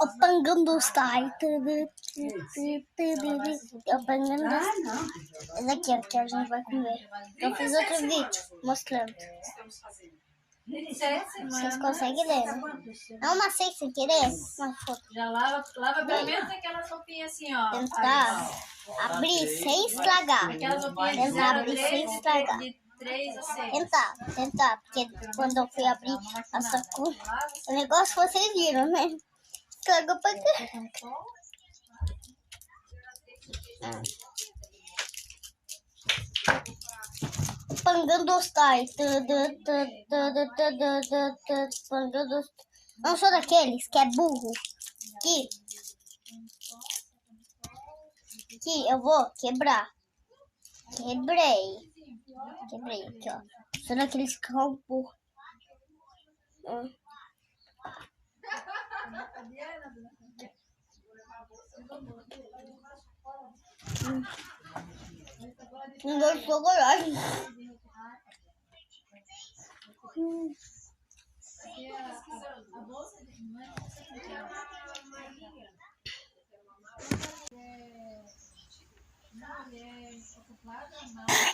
Apagando style. Apagando. Esse aqui é o que a gente vai comer. Eu fiz outro vídeo mostrando. Vocês conseguem ler, né? Não amassei sem querer. Uma foto. Já lava pelo menos aquela sopinha assim, ó. Tentar abrir sem estragar. Tentar abrir sem estragar. De 3 a 6. Tentar. Porque quando eu fui abrir a sacola, o negócio vocês viram, né? Estragou pra cá. Pangando style. Não sou daqueles que é burro. Que eu vou quebrar. Quebrei aqui, ó. Sou daqueles que são burros. Não gostou, coragem.